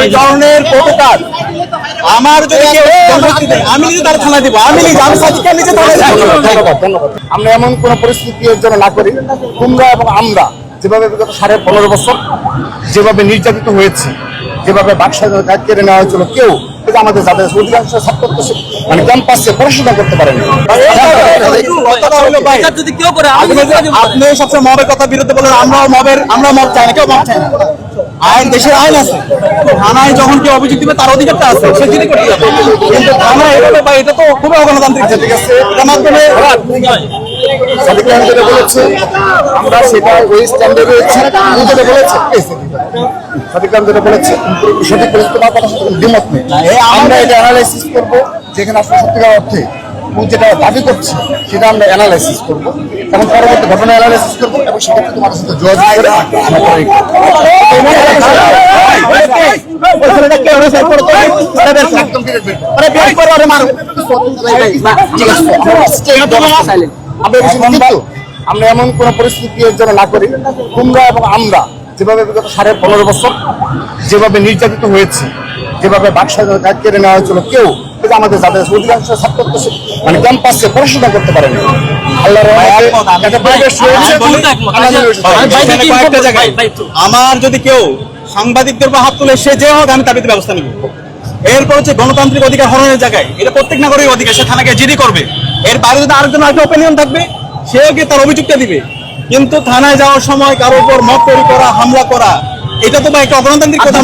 এই ধরনের প্রতিকার আমার যদি আমি নিজে তার থানা দিব, আমি সাজিকে নিজে থানায় যাব। ধন্যবাদ। আমরা এমন কোন পরিস্থিতি যেন না করি। তোমরা এবং আমরা যেভাবে বিগত 15.5 বছর যেভাবে নির্যাতিত হয়েছে, যেভাবে বাকস্বাধীনতা কেড়ে নেওয়া হয়েছিল, কেউ আমাদের যাদের অধিকাংশ ছাত্র মানে ক্যাম্পাসে পড়াশোনা করতে পারেনি। আপনি সবসময় মবের কথা বিরুদ্ধে বলেন, আমরা মব চাই না, কেউ মব চাই না। আইন, দেশের আইন আছে, থানায় যখন কেউ অভিযোগ দিবে তার অধিকারটা আছে, সে যদি করতে যাবে। কিন্তু থানায় এভাবে বা এটা তো খুবই অগণতান্ত্রিক। ঠিক আছে, এটার মাধ্যমে বলেছে আমরা সেটা ওই স্ট্যান্ডে রয়েছে, যেটা বলেছে সঠিকরাম যেটা বলেছে সঠিক পরিস্থিতি বা কথা দ্বিমত নেই। আমরা এটা অ্যানালাইসিস করবো, যেখানে আসলে সত্যিকার অর্থে যেটা দাবি করছে সেটা আমরা অ্যানালাইসিস করবো এবং পরবর্তী ঘটনা অ্যানালাইসিস করবো এবং সেক্ষেত্রে তোমাদের সাথে যোগাযোগ করে আমরা এমন কোন পরিস্থিতি যেন না করি। তোমরা এবং আমরা যেভাবে বিগত 15.5 বছর যেভাবে নির্যাতিত হয়েছে, যেভাবে বাকস্বাধীনতা কেড়ে নেওয়া হয়েছিল, কেউ আমাদের যাদের অধিকাংশ ছাত্র মানে ক্যাম্পাসে পড়াশোনা করতে পারেনি। আমার যদি কেউ সাংবাদিকদের বা হাত তুলে সে যে হোক, আমি তার বিরুদ্ধে ব্যবস্থা নিব। এরপর হচ্ছে গণতান্ত্রিক অধিকার হরণের জায়গায় এটা প্রত্যেক নাগরিক অধিকার, সে থানাকে জিডি করবে। এর বাইরে যদি আরেকজন একটা ওপিনিয়ন থাকবে, সেও কি তার অভিযোগটা দিবে। কিন্তু থানায় যাওয়ার সময় কারো উপর মত তৈরি করা, হামলা করা, এটা তো ভাই একটা অগণতান্ত্রিক কথা।